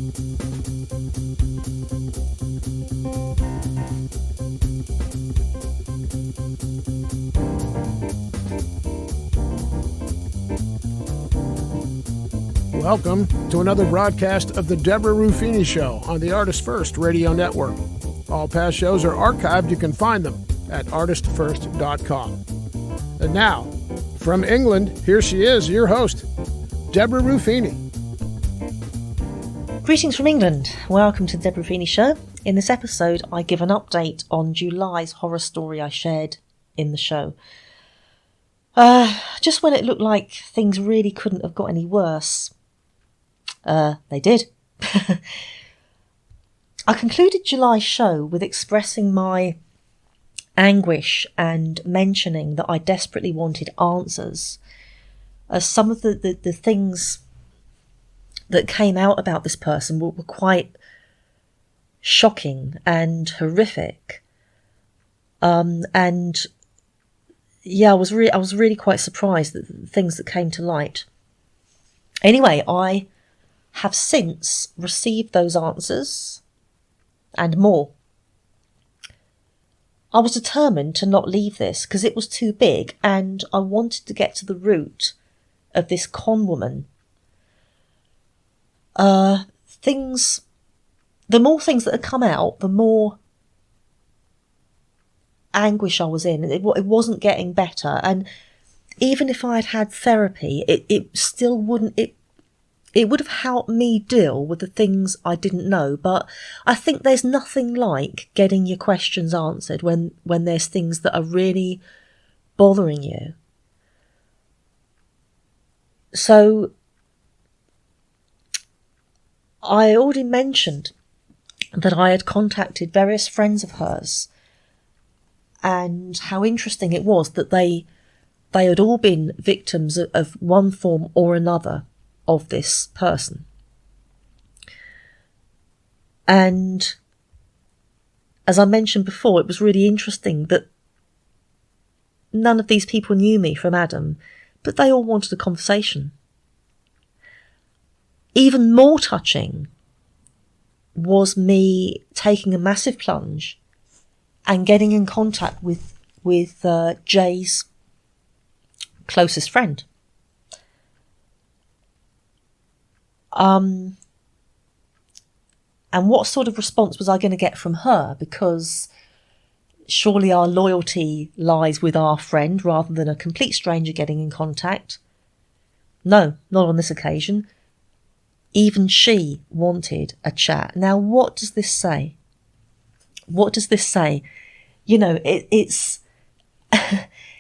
Welcome to another broadcast of the Debra Rufini Show on the ArtistFirst Radio Network. All past shows are archived. You can find them at ArtistFirst.com. And now, from England, here she is, your host, Debra Rufini. Greetings from England. Welcome to the Debra Rufini Show. In this episode, I give an update on July's horror story I shared in the show. Just when it looked like things really couldn't have got any worse, they did. I concluded July's show with expressing my anguish and mentioning that I desperately wanted answers, as some of the things that came out about this person were quite shocking and horrific. And yeah, I was really quite surprised at the things that came to light. Anyway, I have since received those answers and more. I was determined to not leave this because it was too big, and I wanted to get to the root of this con woman. The more things that had come out, the more anguish I was in. It wasn't getting better, and even if I had had therapy, it still wouldn't. It would have helped me deal with the things I didn't know, but I think there's nothing like getting your questions answered when there's things that are really bothering you. So I already mentioned that I had contacted various friends of hers, and how interesting it was that they had all been victims of one form or another of this person. And as I mentioned before, it was really interesting that none of these people knew me from Adam, but they all wanted a conversation. Even more touching was me taking a massive plunge and getting in contact with Jay's closest friend. And what sort of response was I going to get from her? Because surely our loyalty lies with our friend rather than a complete stranger getting in contact. No, not on this occasion. Even she wanted a chat. Now, what does this say? What does this say? You know, it's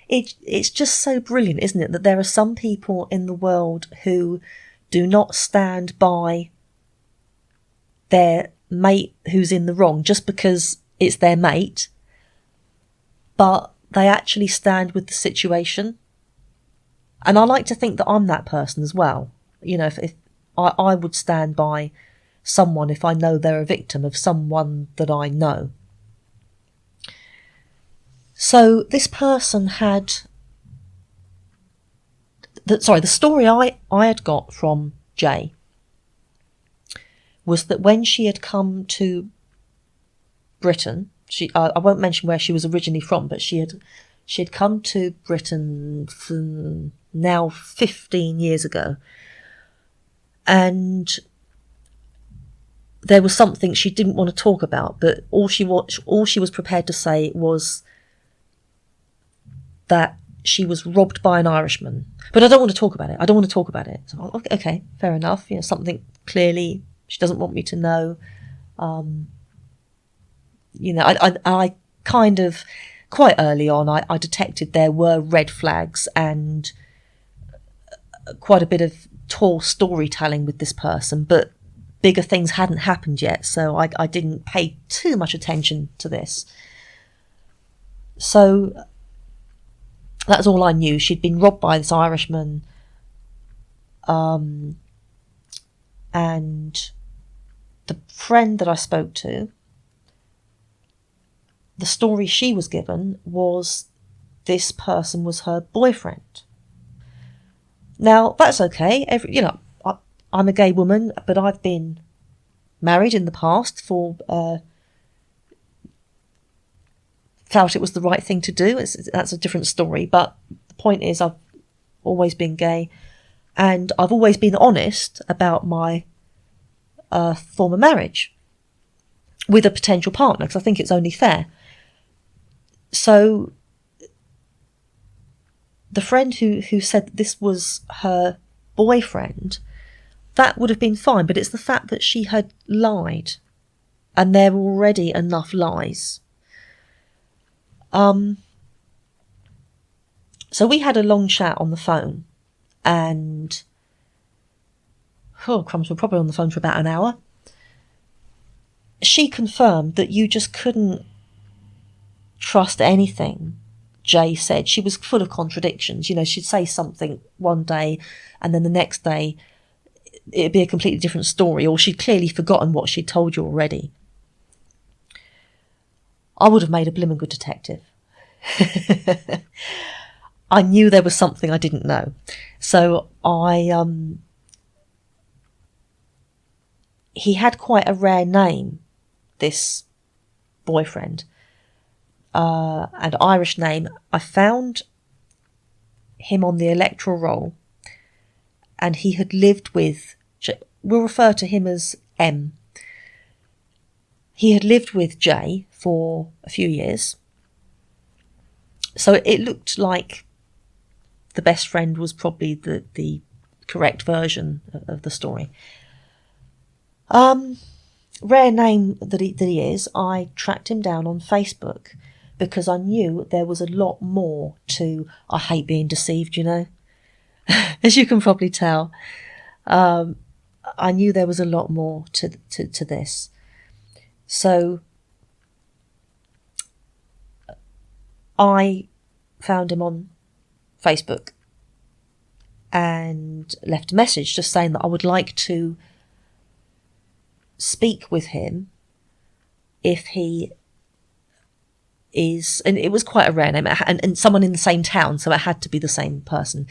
it's just so brilliant, isn't it? That there are some people in the world who do not stand by their mate who's in the wrong just because it's their mate, but they actually stand with the situation. And I like to think that I'm that person as well. You know, if I would stand by someone if I know they're a victim of someone that I know. So this person had... the story I had got from Jay was that when she had come to Britain, I won't mention where she was originally from, but she had come to Britain now 15 years ago, and there was something she didn't want to talk about, but all she was prepared to say was that she was robbed by an Irishman. But I don't want to talk about it. So, okay, fair enough. You know, something clearly she doesn't want me to know. You know, I kind of, quite early on, I detected there were red flags and quite a bit of tall storytelling with this person, but bigger things hadn't happened yet, so I didn't pay too much attention to this. So that's all I knew. She'd been robbed by this Irishman, and the friend that I spoke to, the story she was given was this person was her boyfriend. Now, that's okay. I'm a gay woman, but I've been married in the past felt it was the right thing to do. That's a different story. But the point is, I've always been gay, and I've always been honest about my former marriage with a potential partner, because I think it's only fair. So the friend who said that this was her boyfriend, that would have been fine, but it's the fact that she had lied, and there were already enough lies. So we had a long chat on the phone, and crumbs, we're probably on the phone for about an hour. She confirmed that you just couldn't trust anything Jay said. She was full of contradictions. She'd say something one day, and then the next day it'd be a completely different story, or she'd clearly forgotten what she'd told you already. I would have made a blimmin' good detective. I knew there was something I didn't know. So he had quite a rare name, this boyfriend, an Irish name. I found him on the electoral roll, and he had lived with, we'll refer to him as M. He had lived with Jay for a few years. So it looked like the best friend was probably the correct version of the story. Rare name that he is. I tracked him down on Facebook because I knew there was a lot more to, I hate being deceived, as you can probably tell. I knew there was a lot more to this. So I found him on Facebook and left a message just saying that I would like to speak with him if he is, and it was quite a rare name, and someone in the same town, so it had to be the same person,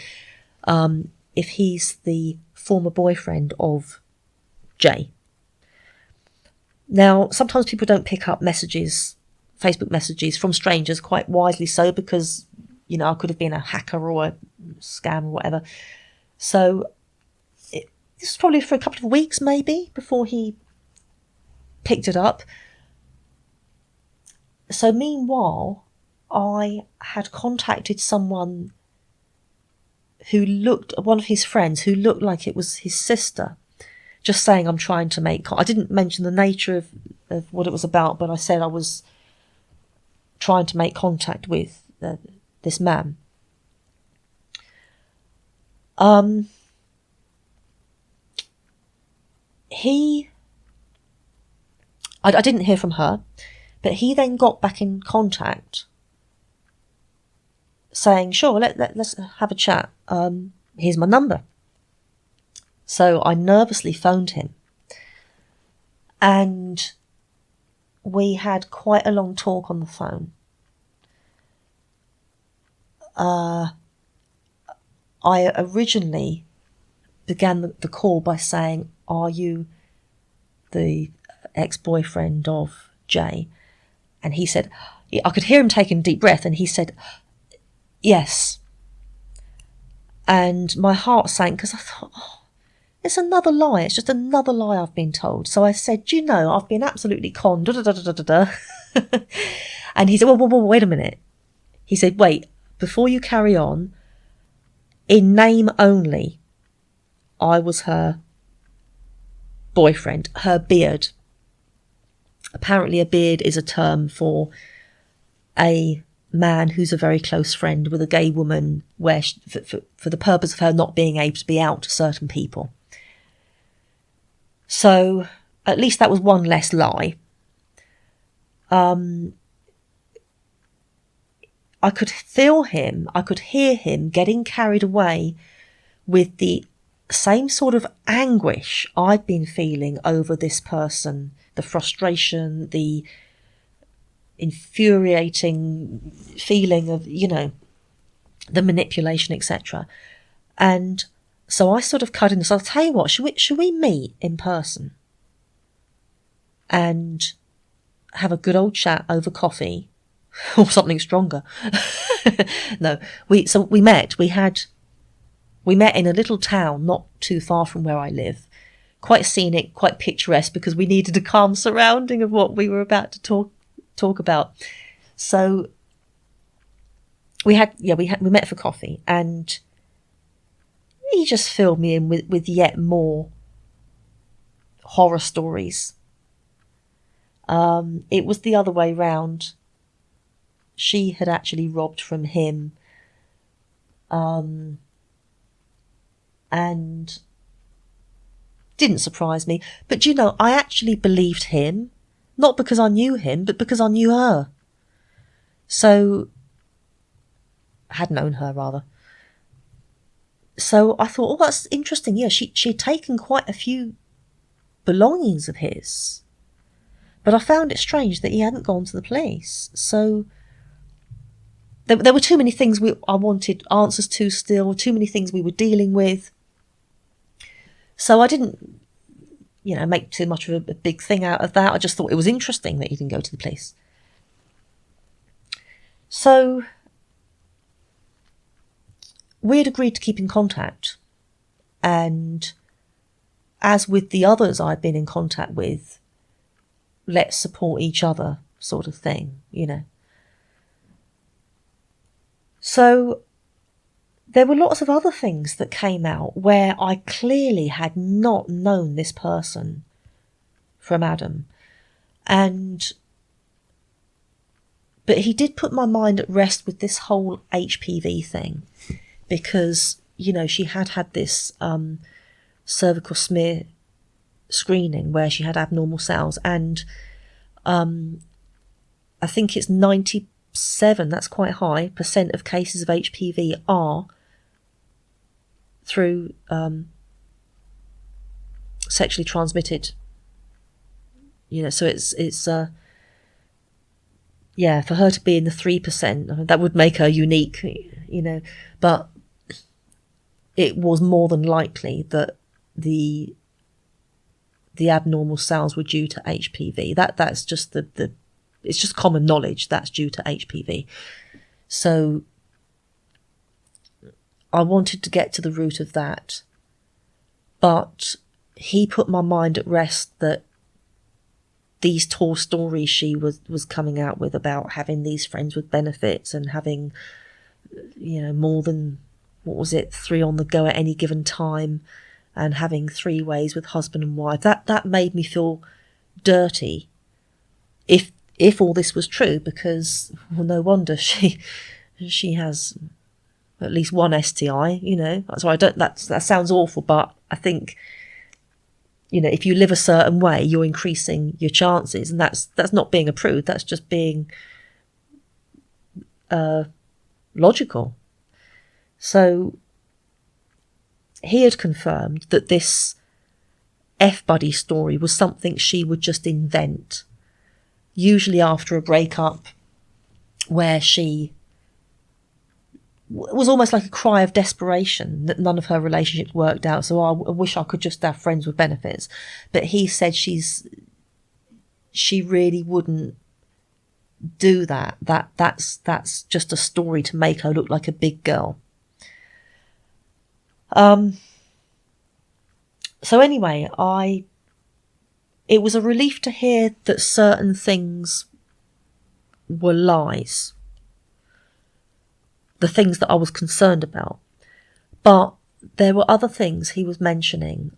if he's the former boyfriend of Jay. Now, sometimes people don't pick up messages, Facebook messages from strangers, quite wisely so, because, I could have been a hacker or a scam or whatever. So this was probably for a couple of weeks maybe before he picked it up. So meanwhile, I had contacted someone one of his friends who looked like it was his sister, just saying I'm trying to make, I didn't mention the nature of what it was about, but I said I was trying to make contact with this man. I didn't hear from her, but he then got back in contact saying, sure, let's have a chat. Here's my number. So I nervously phoned him, and we had quite a long talk on the phone. I originally began the call by saying, are you the ex-boyfriend of Jay? And he said, I could hear him taking a deep breath, and he said, yes. And my heart sank because I thought, it's another lie. It's just another lie I've been told. So I said, do you know, I've been absolutely conned. And he said, well, wait a minute. He said, wait, before you carry on, in name only, I was her boyfriend, her beard. Apparently a beard is a term for a man who's a very close friend with a gay woman, where for the purpose of her not being able to be out to certain people. So at least that was one less lie. I could feel him, I could hear him getting carried away with the same sort of anguish I'd been feeling over this person, the frustration, the infuriating feeling of, the manipulation, etc. And so I sort of cut in. So I'll tell you what, should we meet in person? and have a good old chat over coffee or something stronger. No, we met. We met in a little town not too far from where I live. Quite scenic, quite picturesque, because we needed a calm surrounding of what we were about to talk about. So we met for coffee, and he just filled me in with yet more horror stories. It was the other way round. She had actually robbed from him, and didn't surprise me. But I actually believed him, not because I knew him, but because I knew her. So, had known her rather. So I thought, oh, that's interesting. Yeah, she'd taken quite a few belongings of his. But I found it strange that he hadn't gone to the police. So there were too many things I wanted answers to still, too many things we were dealing with. So I didn't, make too much of a big thing out of that. I just thought it was interesting that he didn't go to the police. So we had agreed to keep in contact. And as with the others I'd been in contact with, let's support each other sort of thing, So there were lots of other things that came out where I clearly had not known this person from Adam. But he did put my mind at rest with this whole HPV thing, because, she had this cervical smear screening where she had abnormal cells, and I think it's 97, that's quite high, % of cases of HPV are through sexually transmitted. So it's for her to be in the 3%, that would make her unique, but it was more than likely that the abnormal cells were due to HPV. That's just it's just common knowledge that's due to HPV. So I wanted to get to the root of that, but he put my mind at rest that these tall stories she was coming out with about having these friends with benefits and having, more than, 3 on the go at any given time, and having 3 ways with husband and wife, that made me feel dirty. If all this was true, because, well, no wonder she has at least one STI, So that sounds awful, but I think, if you live a certain way, you're increasing your chances, and that's not being a prude, that's just being logical. So he had confirmed that this F-buddy story was something she would just invent, usually after a breakup where she was almost like a cry of desperation that none of her relationships worked out. So I wish I could just have friends with benefits. But he said she really wouldn't do that. That's just a story to make her look like a big girl. So anyway, it was a relief to hear that certain things were lies. The things that I was concerned about. But there were other things he was mentioning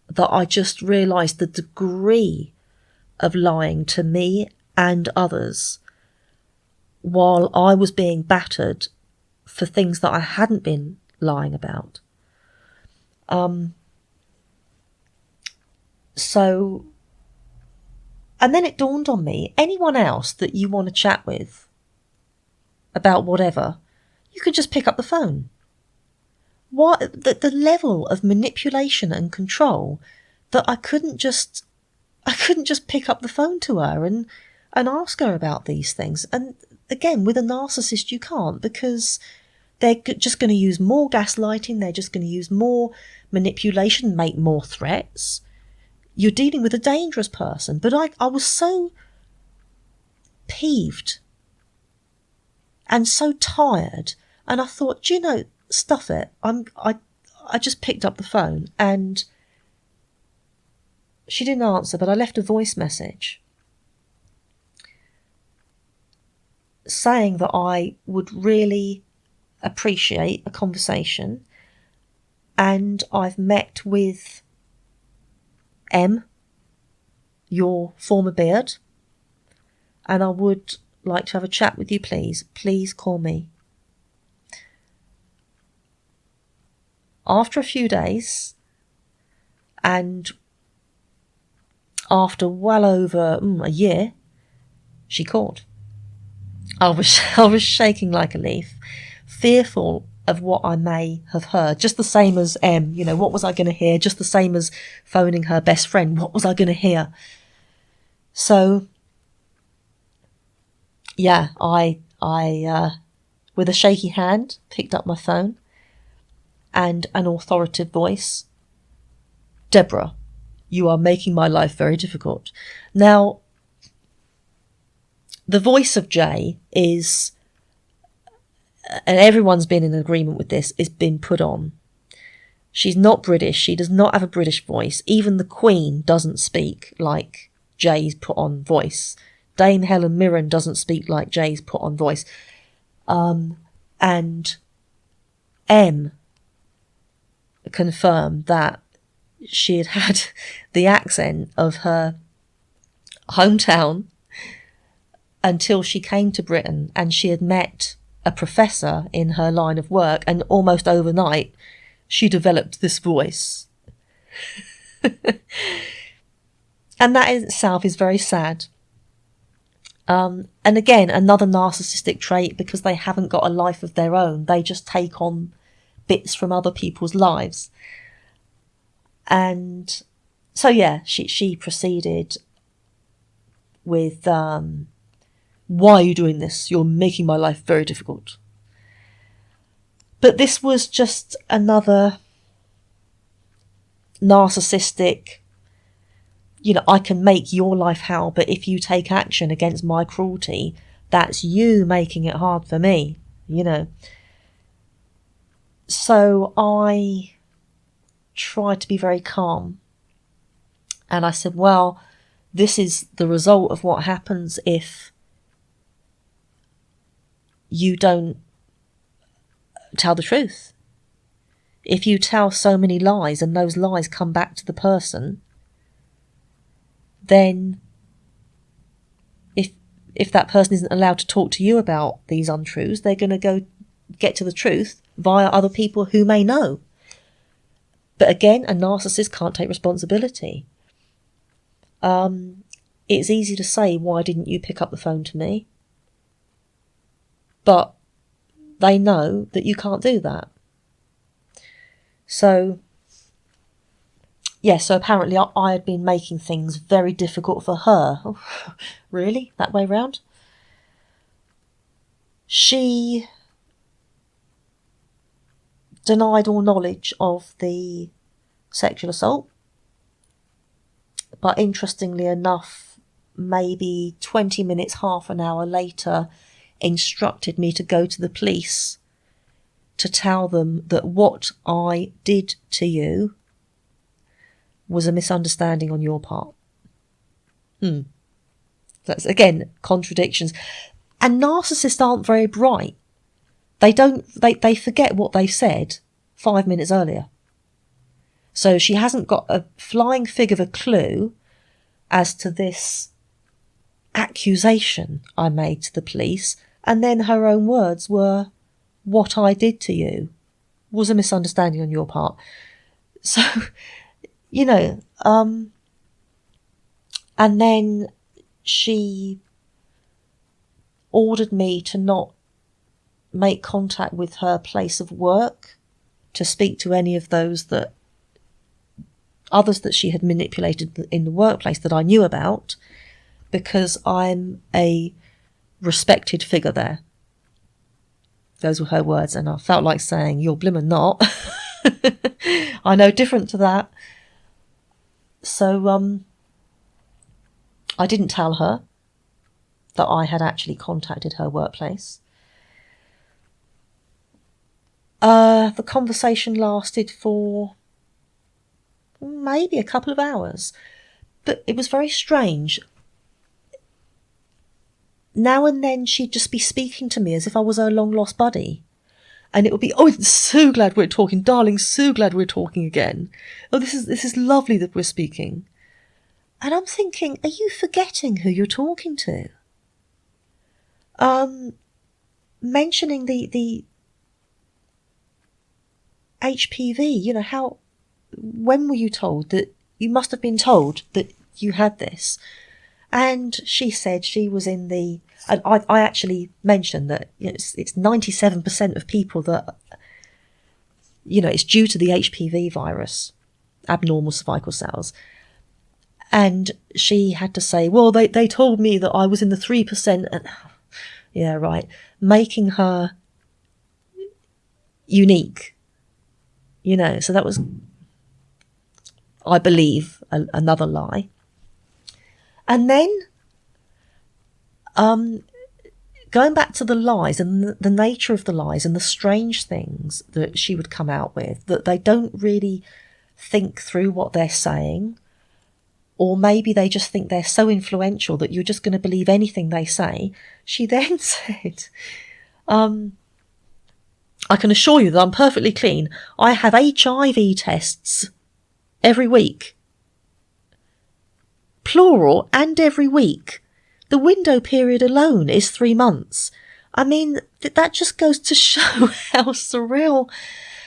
that I just realised the degree of lying to me and others while I was being battered for things that I hadn't been lying about. So, and then it dawned on me, anyone else that you want to chat with about whatever, you could just pick up the phone. What the level of manipulation and control that I couldn't just pick up the phone to her and ask her about these things. And again, with a narcissist, you can't, because they're just going to use more gaslighting. They're just going to use more manipulation, make more threats. you're dealing with a dangerous person. But I was so peeved and so tired, and I thought, do you know, stuff it. I just picked up the phone, and she didn't answer, but I left a voice message saying that I would really appreciate a conversation, and I've met with M, your former beard, and I would like to have a chat with you, please. Please call me. After a few days, and after well over a year, she called. I was shaking like a leaf, fearful of what I may have heard, just the same as M. You know, what was I going to hear? Just the same as phoning her best friend. What was I going to hear? So, yeah, I with a shaky hand, picked up my phone, and an authoritative voice. Debra, you are making my life very difficult. Now, the voice of Jay is, and everyone's been in agreement with this, is been put on. She's not British. She does not have a British voice. Even the Queen doesn't speak like Jay's put on voice. Dame Helen Mirren doesn't speak like Jay's put on voice. And M confirmed that she had had the accent of her hometown until she came to Britain, and she had met a professor in her line of work, and almost overnight she developed this voice. And that in itself is very sad. And again, another narcissistic trait, because they haven't got a life of their own. They just take on bits from other people's lives. And so, yeah, she proceeded with, why are you doing this? You're making my life very difficult. But this was just another narcissistic, you know, I can make your life hell, but if you take action against my cruelty, that's you making it hard for me, you know. So I tried to be very calm. And I said, well, this is the result of what happens if you don't tell the truth. If you tell so many lies and those lies come back to the person, then if that person isn't allowed to talk to you about these untruths, they're going to go get to the truth via other people who may know. But again, a narcissist can't take responsibility. It's easy to say, why didn't you pick up the phone to me? But they know that you can't do that. So, yeah, so apparently I had been making things very difficult for her. Oh, really? That way round? She denied all knowledge of the sexual assault. But interestingly enough, maybe 20 minutes, half an hour later, instructed me to go to the police to tell them that what I did to you was a misunderstanding on your part. That's, again, contradictions. And narcissists aren't very bright. They forget what they said 5 minutes earlier. So she hasn't got a flying fig of a clue as to this accusation I made to the police. And then her own words were, what I did to you was a misunderstanding on your part. So, you know, and then she ordered me to not make contact with her place of work, to speak to any of those others that she had manipulated in the workplace that I knew about, because I'm a respected figure there. Those were her words, and I felt like saying, you're blimmin' not. I know different to that. So I didn't tell her that I had actually contacted her workplace. The conversation lasted for maybe a couple of hours, but it was very strange. Now and then she'd just be speaking to me as if I was her long-lost buddy. And it would be, oh, so glad we're talking, darling, so glad we're talking again. Oh, this is lovely that we're speaking. And I'm thinking, are you forgetting who you're talking to? Mentioning the HPV, when were you told that? You must have been told that you had this. And she said she was in the, and I actually mentioned that it's 97% of people that, it's due to the HPV virus, abnormal cervical cells. And she had to say, well, they told me that I was in the 3%. And, yeah, right. Making her unique, so that was, I believe, another lie. And then, going back to the lies and the nature of the lies and the strange things that she would come out with, that they don't really think through what they're saying, or maybe they just think they're so influential that you're just going to believe anything they say. She then said, I can assure you that I'm perfectly clean. I have HIV tests every week. Plural, and every week. The window period alone is 3 months. I mean, that just goes to show how surreal.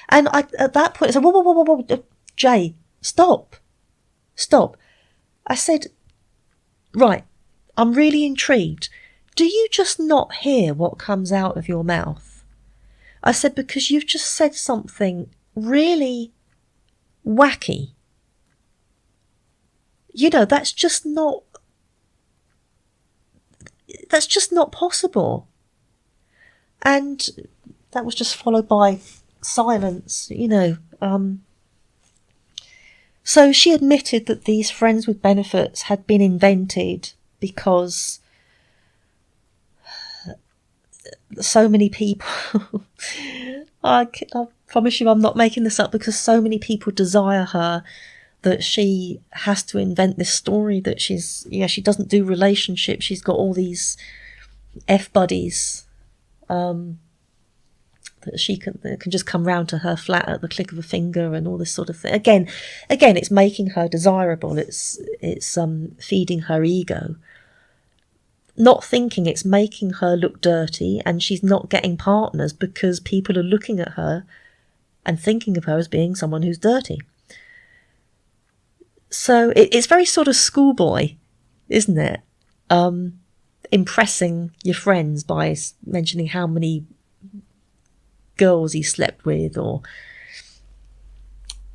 And at that point, I said, whoa, Jay, stop. I said, right, I'm really intrigued. Do you just not hear what comes out of your mouth? I said, because you've just said something really wacky. That's just not possible. And that was just followed by silence, So she admitted that these friends with benefits had been invented because so many people, I promise you I'm not making this up, because so many people desire her that she has to invent this story that she doesn't do relationships. She's got all these F-buddies that she can just come round to her flat at the click of a finger and all this sort of thing. Again, it's making her desirable. It's feeding her ego. Not thinking it's making her look dirty, and she's not getting partners because people are looking at her and thinking of her as being someone who's dirty. So it's very sort of schoolboy, isn't it? Impressing your friends by mentioning how many girls he slept with, or...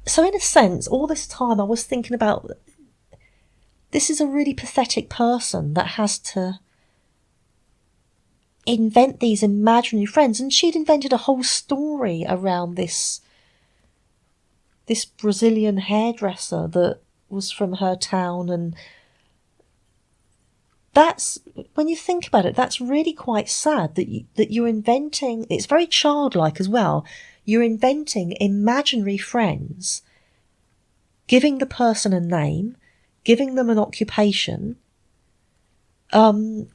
So in a sense, all this time I was thinking about, this is a really pathetic person that has to invent these imaginary friends, and she'd invented a whole story around this Brazilian hairdresser that was from her town. And that's, when you think about it, that's really quite sad that you're inventing. It's very childlike as well. You're inventing imaginary friends, giving the person a name, giving them an occupation, giving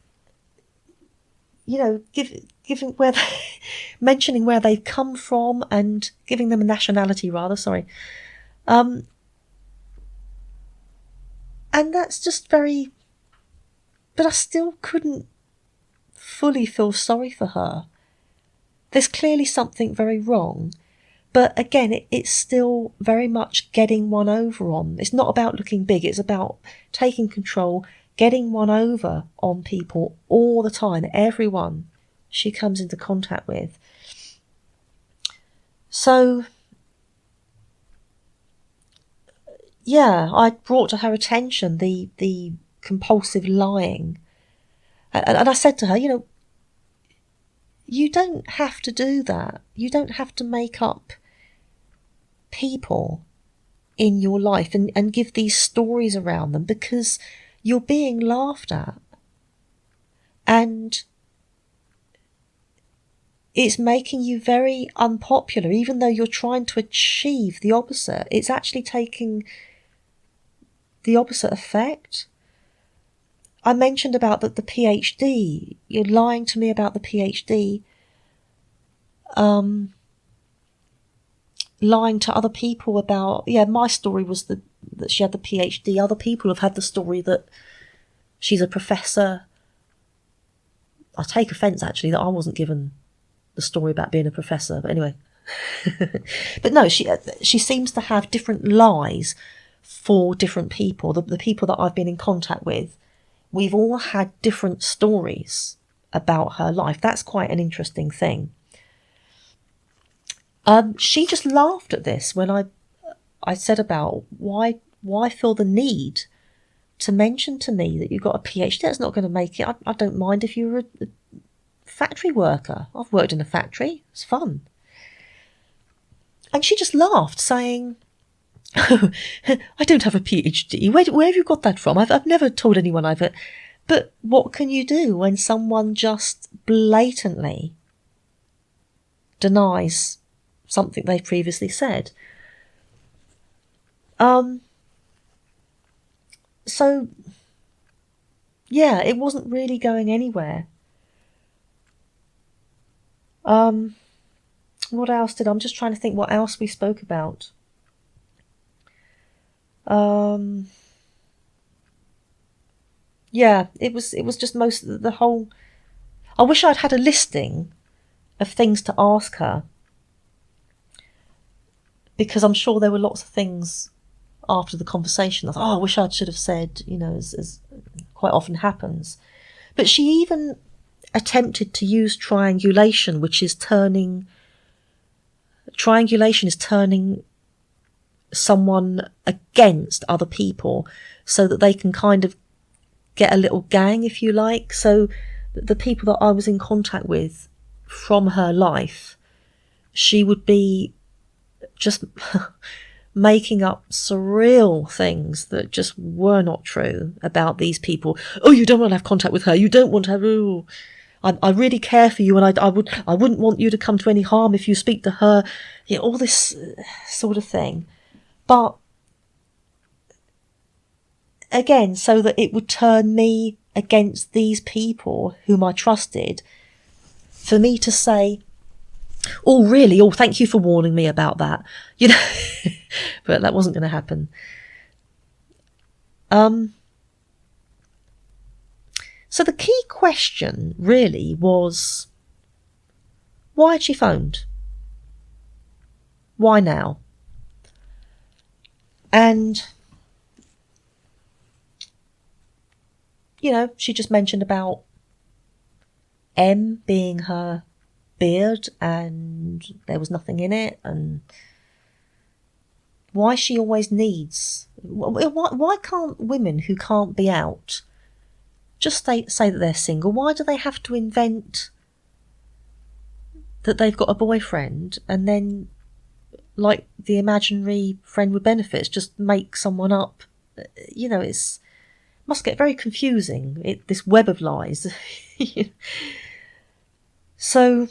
mentioning where they've come from, and giving them a nationality, rather. Sorry. And that's just very... But I still couldn't fully feel sorry for her. There's clearly something very wrong. But again, it's still very much getting one over on. It's not about looking big. It's about taking control, getting one over on people all the time, everyone she comes into contact with. So... yeah, I brought to her attention the compulsive lying. And I said to her, you don't have to do that. You don't have to make up people in your life and give these stories around them, because you're being laughed at. And it's making you very unpopular, even though you're trying to achieve the opposite. It's actually taking the opposite effect. I mentioned about the PhD. You're lying to me about the PhD. Lying to other people about, my story was that she had the PhD. Other people have had the story that she's a professor. I take offence, actually, that I wasn't given the story about being a professor. But anyway. But no, she seems to have different lies for different people. The people that I've been in contact with, we've all had different stories about her life. That's quite an interesting thing. She just laughed at this when I said about why feel the need to mention to me that you've got a PhD. That's not going to make it. I don't mind if you're a factory worker. I've worked in a factory. It's fun. And she just laughed, saying, "Oh, I don't have a PhD. Where have you got that from? I've never told anyone I've." But what can you do when someone just blatantly denies something they've previously said? So, yeah, it wasn't really going anywhere. What else did I'm just trying to think what else we spoke about. Yeah, it was just most of the whole. I wish I'd had a listing of things to ask her, because I'm sure there were lots of things after the conversation. I thought, I wish I should have said, as quite often happens. But she even attempted to use triangulation, which is turning someone against other people so that they can kind of get a little gang, if you like. So the people that I was in contact with from her life, she would be just making up surreal things that just were not true about these people. Oh, you don't want to have contact with her. You don't want to have. Oh, I really care for you, and I wouldn't want you to come to any harm if you speak to her. Yeah, all this sort of thing. But again, so that it would turn me against these people whom I trusted, for me to say, "Oh, really? Oh, thank you for warning me about that." But that wasn't going to happen. So the key question really was, why had she phoned? Why now? And, she just mentioned about M being her beard and there was nothing in it, and why she always needs. Why can't women who can't be out just say that they're single? Why do they have to invent that they've got a boyfriend and then, like the imaginary friend with benefits, just make someone up? It's must get very confusing, this web of lies. So,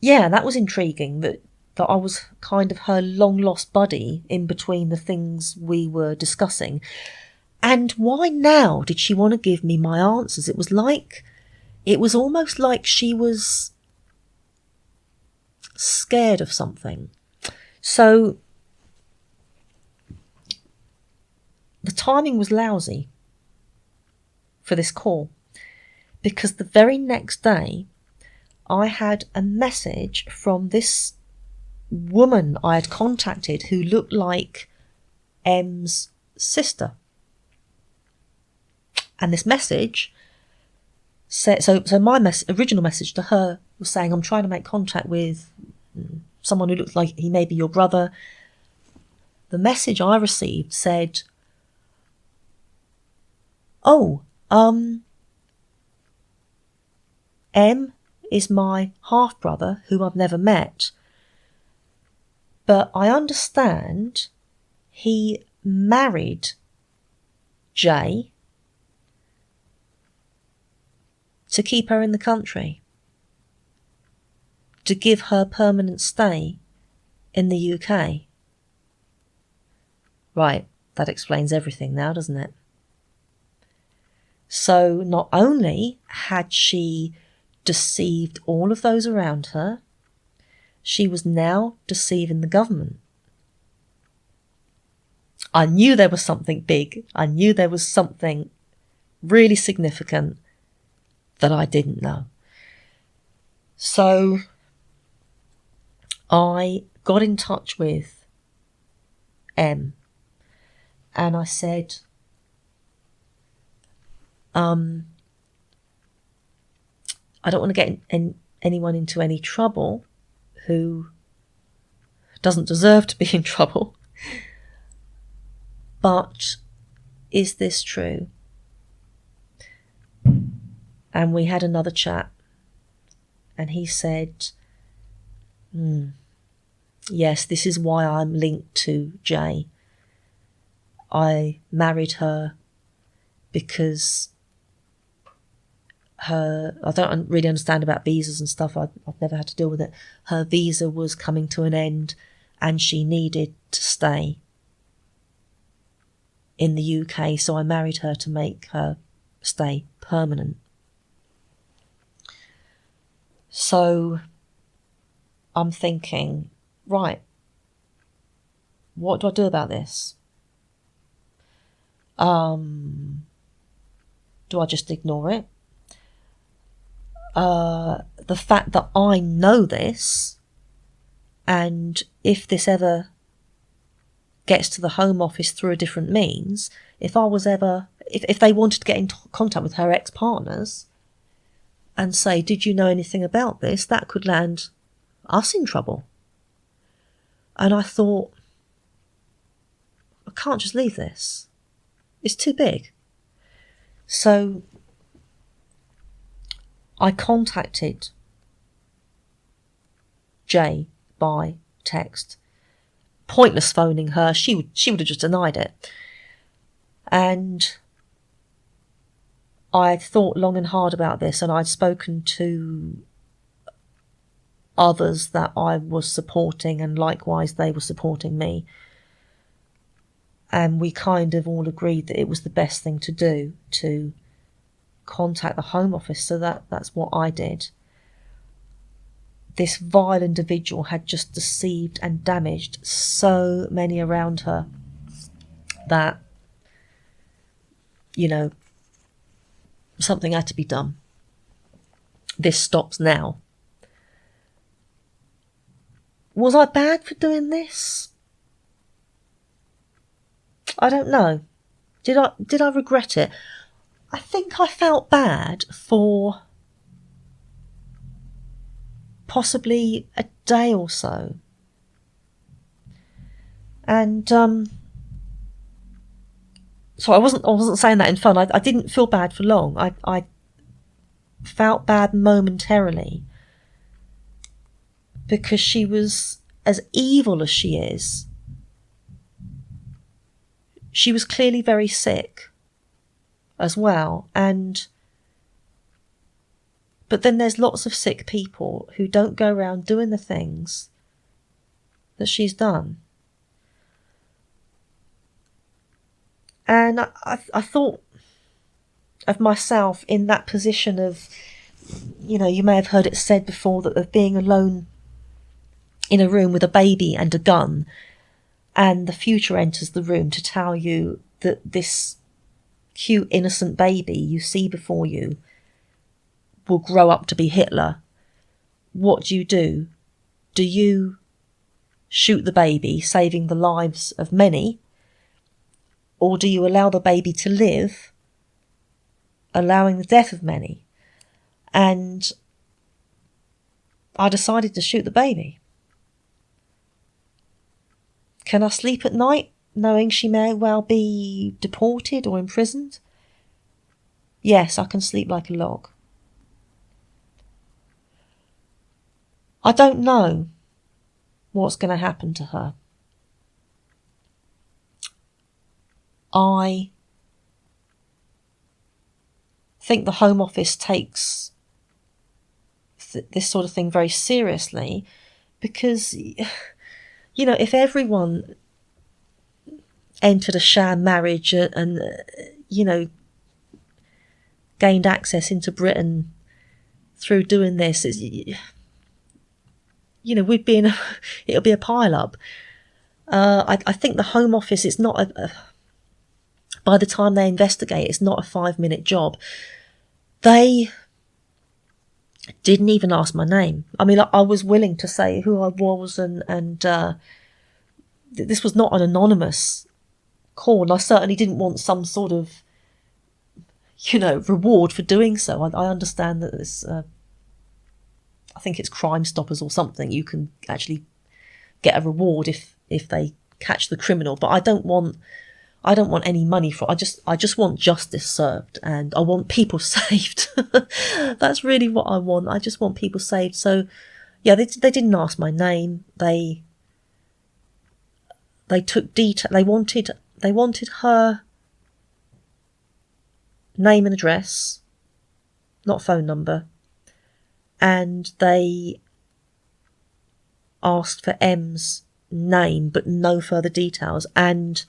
yeah, that was intriguing, that I was kind of her long-lost buddy in between the things we were discussing. And why now did she want to give me my answers? It was almost like she was scared of something. So the timing was lousy for this call, because the very next day I had a message from this woman I had contacted who looked like M's sister. And this message said, so my original message to her was saying, "I'm trying to make contact with someone who looks like he may be your brother." The message I received said, "Oh, M is my half-brother who I've never met. But I understand he married Jay to keep her in the country, to give her permanent stay in the UK. Right, that explains everything now, doesn't it? So not only had she deceived all of those around her, she was now deceiving the government. I knew there was something big. I knew there was something really significant that I didn't know. So I got in touch with M and I said, I don't want to get anyone into any trouble who doesn't deserve to be in trouble. But is this true? And we had another chat. And he said, yes, this is why I'm linked to Jay. I married her because I don't really understand about visas and stuff. I've never had to deal with it. Her visa was coming to an end and she needed to stay in the UK. So I married her to make her stay permanent. So I'm thinking, right, what do I do about this? Do I just ignore it? The fact that I know this, and if this ever gets to the Home Office through a different means, if they wanted to get in contact with her ex-partners and say, did you know anything about this? That could land us in trouble. And I thought, I can't just leave this. It's too big. So I contacted Jay by text. Pointless phoning her. She would have just denied it. And I thought long and hard about this, and I'd spoken to others that I was supporting, and likewise they were supporting me. And we kind of all agreed that it was the best thing to do, to contact the Home Office. So that's what I did. This vile individual had just deceived and damaged so many around her that, something had to be done. This stops now. Was I bad for doing this? I don't know. Did I regret it? I think I felt bad for possibly a day or so. And so I wasn't saying that in fun. I didn't feel bad for long. I felt bad momentarily because she was as evil as she is. She was clearly very sick as well. But then there's lots of sick people who don't go around doing the things that she's done. And I thought of myself in that position of, you may have heard it said before, that of being alone in a room with a baby and a gun, and the future enters the room to tell you that this cute, innocent baby you see before you will grow up to be Hitler. What do? Do you shoot the baby, saving the lives of many? Or do you allow the baby to live, allowing the death of many? And I decided to shoot the baby. Can I sleep at night knowing she may well be deported or imprisoned? Yes, I can sleep like a log. I don't know what's going to happen to her. I think the Home Office takes this sort of thing very seriously, because, you know, if everyone entered a sham marriage and you know, gained access into Britain through doing this, you know, we'd be in it'll be a pile-up. I think the Home Office, it's not by the time they investigate, it's not a 5-minute job. They didn't even ask my name. I mean, I was willing to say who I was, and this was not an anonymous call, and I certainly didn't want some sort of, you know, reward for doing so. I understand that this, I think it's Crime Stoppers or something, you can actually get a reward if they catch the criminal, but I don't want any money for it. I just want justice served, and I want people saved. That's really what I want. I just want people saved. So yeah, they didn't ask my name. They took detail. They wanted her name and address, not phone number, and they asked for M's name but no further details, and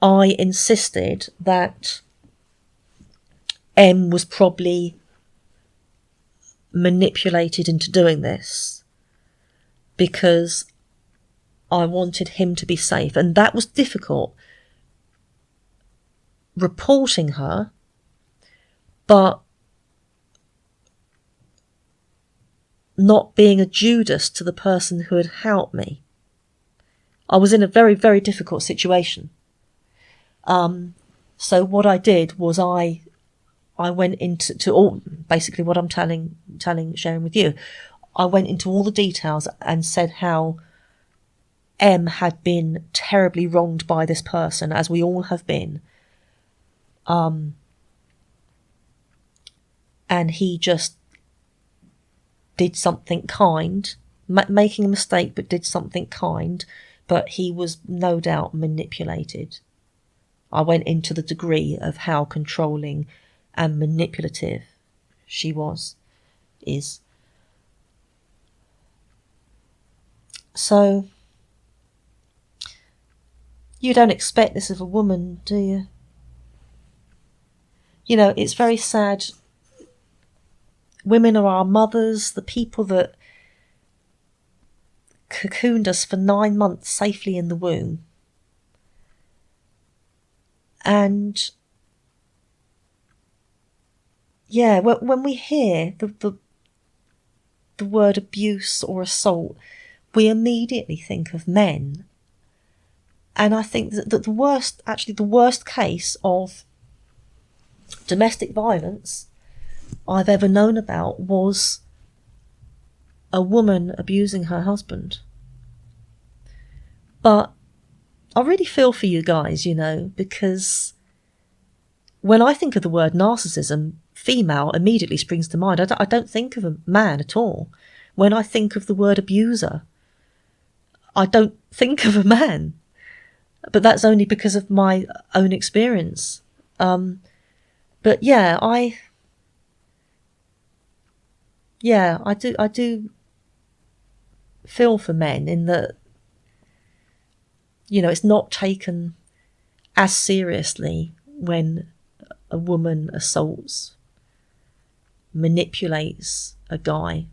I insisted that M was probably manipulated into doing this because I wanted him to be safe, and that was difficult, reporting her, but not being a Judas to the person who had helped me. I was in a very, very difficult situation. So what I did was I went into all, basically what I'm sharing with you. I went into all the details and said how M had been terribly wronged by this person, as we all have been. And he just did something kind, making a mistake, but did something kind, but he was no doubt manipulated. I went into the degree of how controlling and manipulative she is. So, you don't expect this of a woman, do you? You know, it's very sad. Women are our mothers, the people that cocooned us for 9 months safely in the womb. And yeah, when we hear the word abuse or assault, we immediately think of men. And I think that the worst case of domestic violence I've ever known about was a woman abusing her husband. But I really feel for you guys, you know, because when I think of the word narcissism, female immediately springs to mind. I don't think of a man at all. When I think of the word abuser, I don't think of a man. But that's only because of my own experience. But yeah, I do feel for men in that, you know, it's not taken as seriously when a woman assaults, manipulates a guy.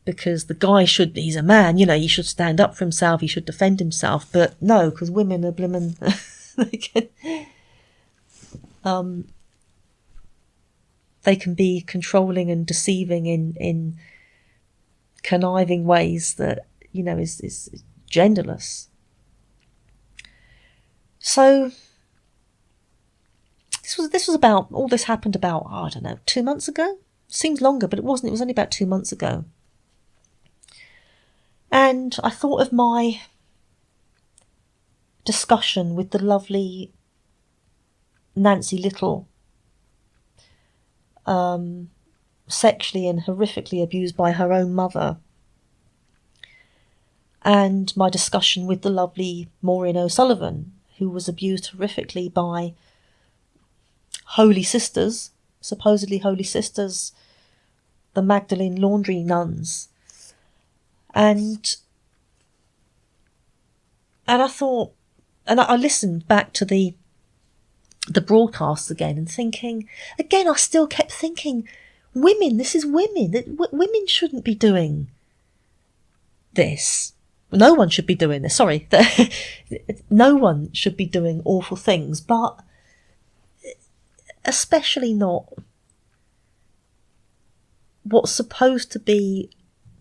Because the guy he's a man, you know, he should stand up for himself, he should defend himself. But no, because women are blimmin', they can be controlling and deceiving in conniving ways that, you know, is genderless. So this was about, all this happened about, I don't know, 2 months ago? Seems longer, but it wasn't. It was only about 2 months ago. And I thought of my discussion with the lovely Nancy Little, sexually and horrifically abused by her own mother and my discussion with the lovely Maureen O'Sullivan, who was abused horrifically by holy sisters, supposedly holy sisters, the Magdalene Laundry nuns. And I thought, and I listened back to the broadcasts again and thinking, again, I still kept thinking, women, this is women. Women shouldn't be doing this. No one should be doing this. Sorry. No one should be doing awful things, but especially not what's supposed to be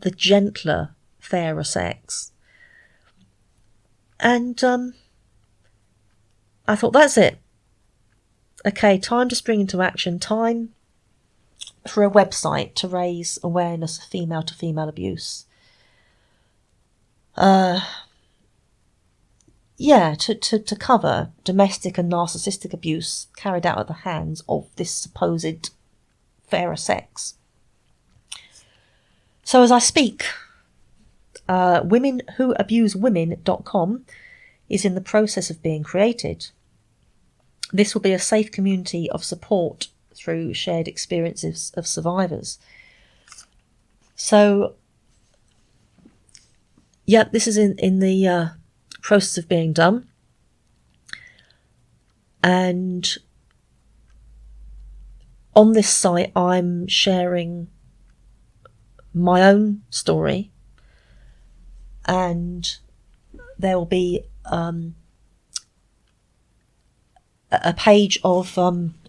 the gentler, fairer sex. And I thought, that's it. Okay, time to spring into action. Time for a website to raise awareness of female-to-female abuse. To cover domestic and narcissistic abuse carried out at the hands of this supposed fairer sex. So as I speak, womenwhoabusewomen.com is in the process of being created. This will be a safe community of support through shared experiences of survivors. So, yeah, this is in the process of being done. And on this site, I'm sharing my own story, and there will be a page of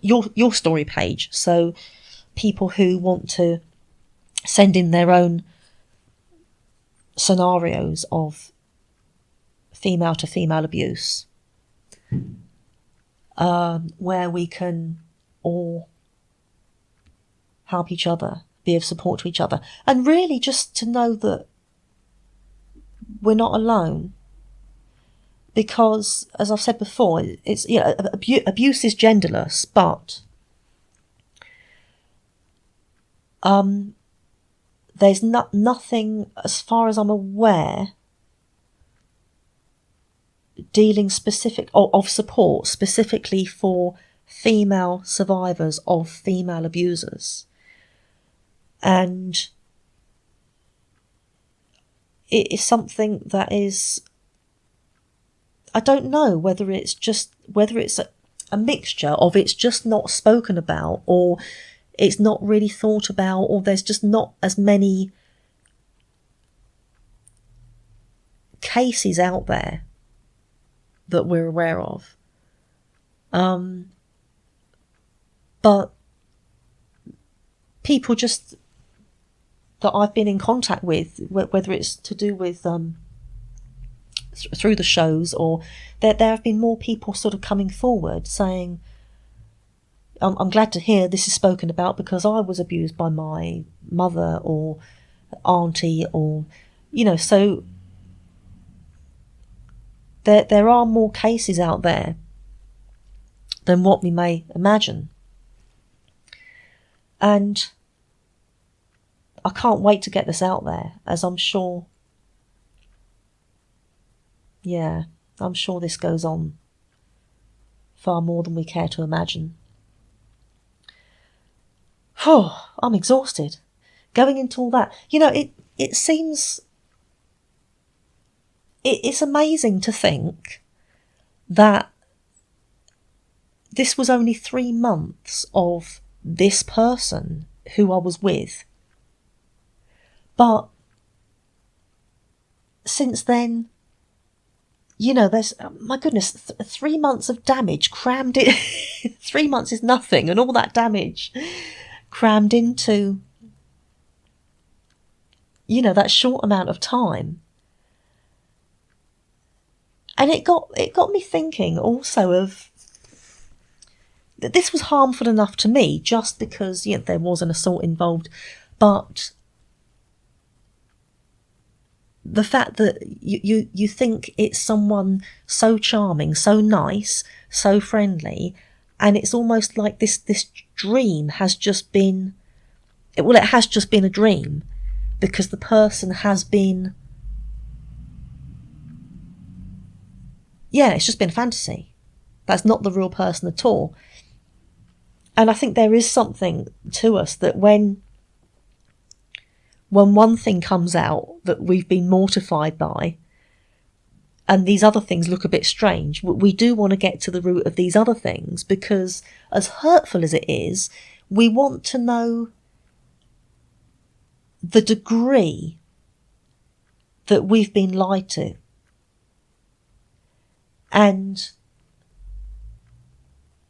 your story page, so people who want to send in their own scenarios of female to female abuse, where we can all help each other, be of support to each other, and really just to know that we're not alone. Because, as I've said before, it's abuse is genderless, but there's nothing, as far as I'm aware, dealing specific of support specifically for female survivors of female abusers. And it is something that is, I don't know whether it's a mixture of it's just not spoken about, or it's not really thought about, or there's just not as many cases out there that we're aware of. But people just that I've been in contact with, whether it's to do with through the shows, or there have been more people sort of coming forward saying, I'm glad to hear this is spoken about because I was abused by my mother or auntie, or so there are more cases out there than what we may imagine. And I can't wait to get this out there, as I'm sure this goes on far more than we care to imagine. Oh, I'm exhausted. Going into all that. It seems... It's amazing to think that this was only 3 months of this person who I was with. But since then, there's, my goodness, 3 months of damage crammed in. 3 months is nothing, and all that damage crammed into, that short amount of time. And it got me thinking also of that this was harmful enough to me just because there was an assault involved, but the fact that you think it's someone so charming, so nice, so friendly, and it's almost like this dream has just been, it has just been a dream, because the person has been yeah, it's just been fantasy. That's not the real person at all. And I think there is something to us that when one thing comes out that we've been mortified by, and these other things look a bit strange, we do want to get to the root of these other things, because as hurtful as it is, we want to know the degree that we've been lied to. And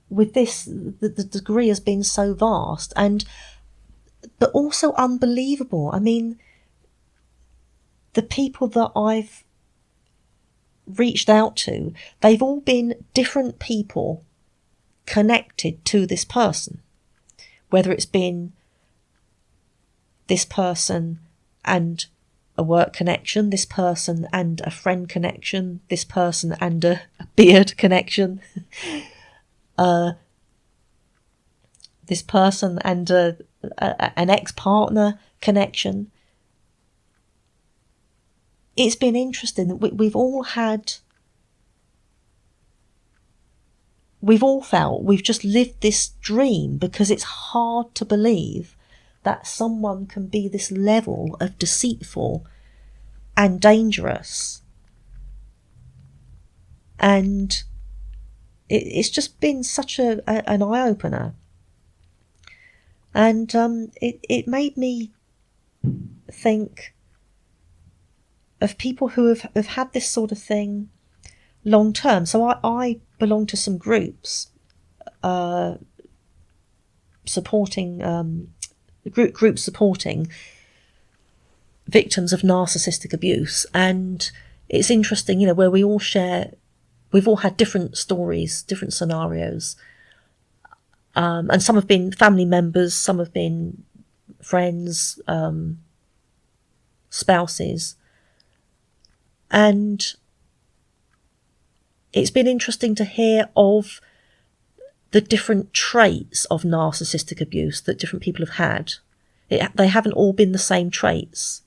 with this, the degree has been so vast, but also unbelievable. I mean, the people that I've reached out to, they've all been different people connected to this person. Whether it's been this person and a work connection, this person and a friend connection, this person and a beard connection, this person and an ex-partner connection. It's been interesting that we've all felt we've just lived this dream, because it's hard to believe that someone can be this level of deceitful and dangerous. And it's just been such an eye-opener. And it made me think of people who have had this sort of thing long term. So I belong to some groups supporting groups supporting victims of narcissistic abuse. And it's interesting, you know, where we've all had different stories, different scenarios. And some have been family members, some have been friends, spouses. And it's been interesting to hear of the different traits of narcissistic abuse that different people have had. They haven't all been the same traits.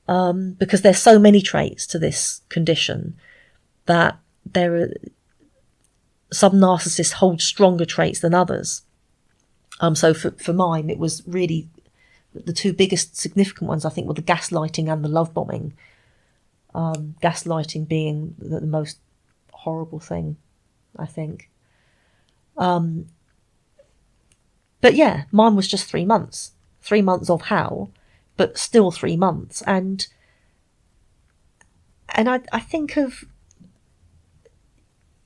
Because there's so many traits to this condition that there are some narcissists hold stronger traits than others. So for mine, it was really the two biggest significant ones, I think, were the gaslighting and the love bombing. Gaslighting being the most horrible thing, I think. But yeah, mine was just 3 months. 3 months of hell, but still 3 months. And I think of,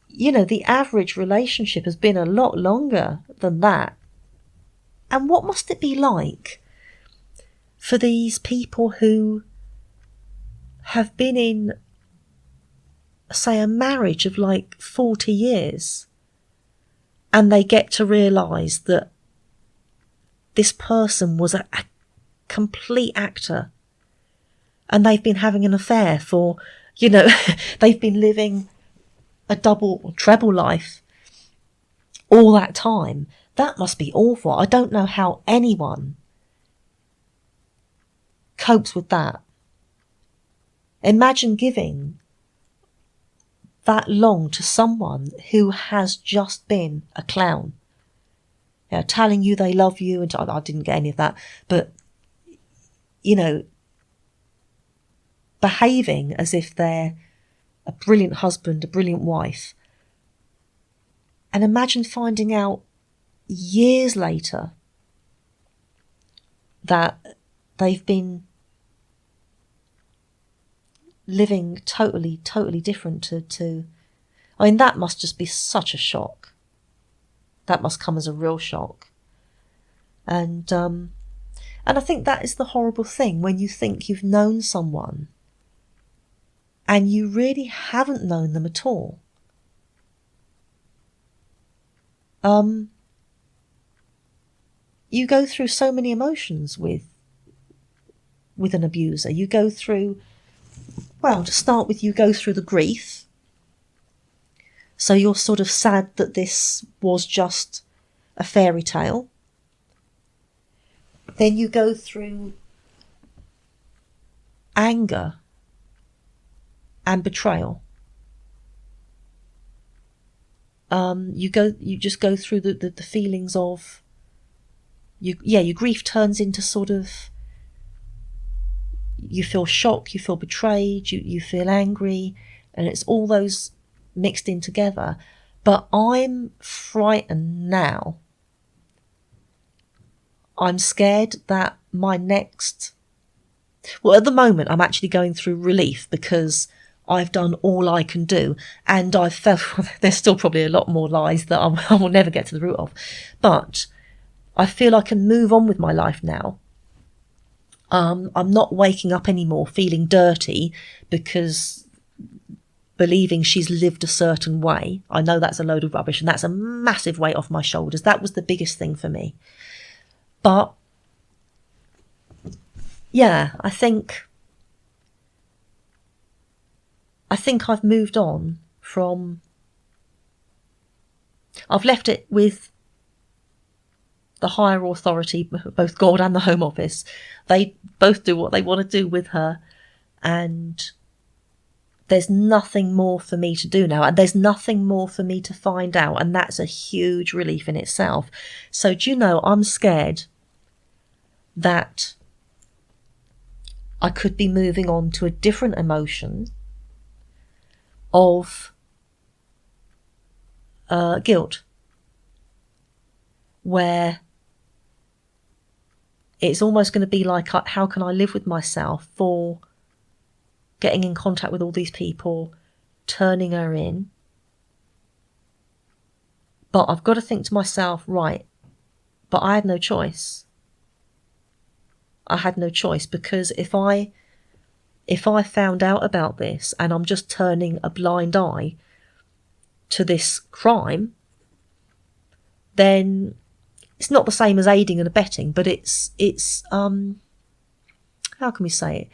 you know, the average relationship has been a lot longer than that. And what must it be like for these people who have been in, say, a marriage of like 40 years, and they get to realise that this person was a complete actor, and they've been having an affair for, you know, they've been living a double or treble life all that time. That must be awful. I don't know how anyone copes with that. Imagine giving that long to someone who has just been a clown. You know, telling you they love you, and I didn't get any of that, but, you know, behaving as if they're a brilliant husband, a brilliant wife. And imagine finding out years later that they've been living totally different to I mean, that must just be such a shock. That must come as a real shock. And I think that is the horrible thing, when you think you've known someone and you really haven't known them at all. You go through so many emotions with an abuser. You go through, well, to start with, you go through the grief. So you're sort of sad that this was just a fairy tale. Then you go through anger and betrayal. you just go through the feelings of your grief turns into sort of, you feel shock, you feel betrayed, you feel angry, and it's all those mixed in together. But I'm frightened now. I'm scared that my next... Well, at the moment, I'm actually going through relief because I've done all I can do. And I've felt... There's still probably a lot more lies that I will never get to the root of. But I feel I can move on with my life now. I'm not waking up anymore feeling dirty because believing she's lived a certain way. I know that's a load of rubbish, and that's a massive weight off my shoulders. That was the biggest thing for me. But yeah, I think I've moved on from... I've left it with the higher authority, both God and the Home Office. They both do what they want to do with her, and there's nothing more for me to do now, and there's nothing more for me to find out, and that's a huge relief in itself. So do you know, I'm scared that I could be moving on to a different emotion of guilt, where it's almost going to be like, how can I live with myself for getting in contact with all these people, turning her in? But I've got to think to myself, right, but I had no choice. I had no choice, because if I found out about this and I'm just turning a blind eye to this crime, then it's not the same as aiding and abetting, but it's how can we say it?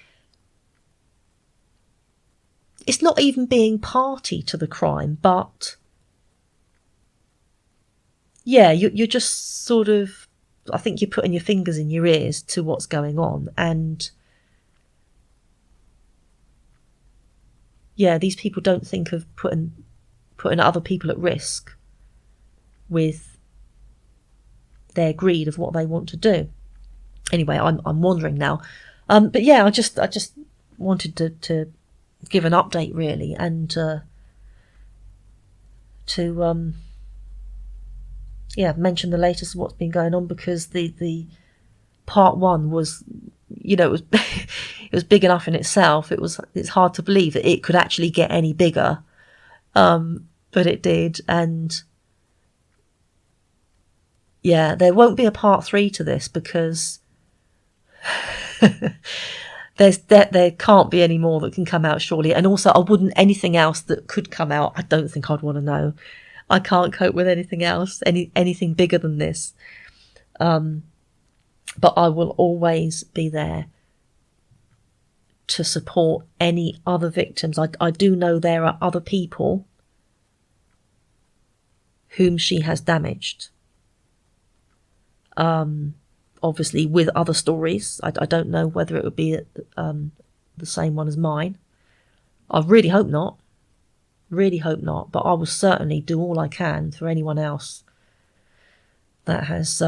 It's not even being party to the crime, but yeah, you're just sort of, I think you're putting your fingers in your ears to what's going on. And yeah, these people don't think of putting other people at risk with their greed of what they want to do. Anyway, I'm wandering now. But yeah, I just wanted to give an update, really, and to mention the latest of what's been going on, because the part one was, it was it was big enough in itself. It's hard to believe that it could actually get any bigger, but it did. And yeah, there won't be a part 3 to this, because there can't be any more that can come out, surely. And also, I wouldn't, anything else that could come out, I don't think I'd want to know. I can't cope with anything else, anything bigger than this. But I will always be there to support any other victims. I do know there are other people whom she has damaged. Obviously with other stories. I don't know whether it would be the same one as mine. I really hope not. Really hope not. But I will certainly do all I can for anyone else that has,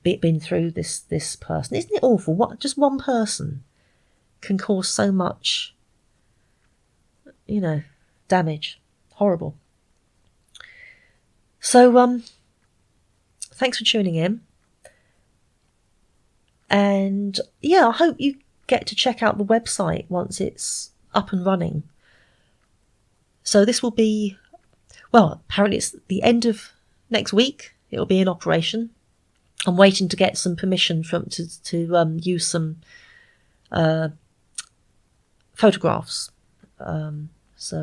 been through this person. Isn't it awful? What just one person can cause so much, damage. Horrible. So, thanks for tuning in. And yeah, I hope you get to check out the website once it's up and running. So this will be, well, apparently it's the end of next week. It'll be in operation. I'm waiting to get some permission to use some photographs. Once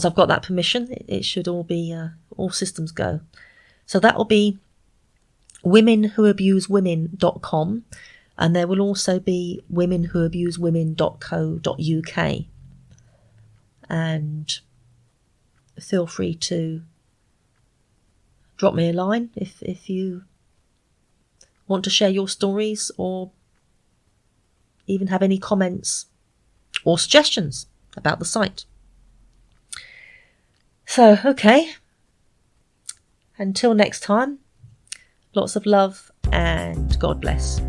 I've got that permission, it should all be all systems go. So that will be womenwhoabusewomen.com, and there will also be womenwhoabusewomen.co.uk. And feel free to drop me a line if you want to share your stories, or even have any comments or suggestions about the site. So, okay. Until next time, lots of love and God bless.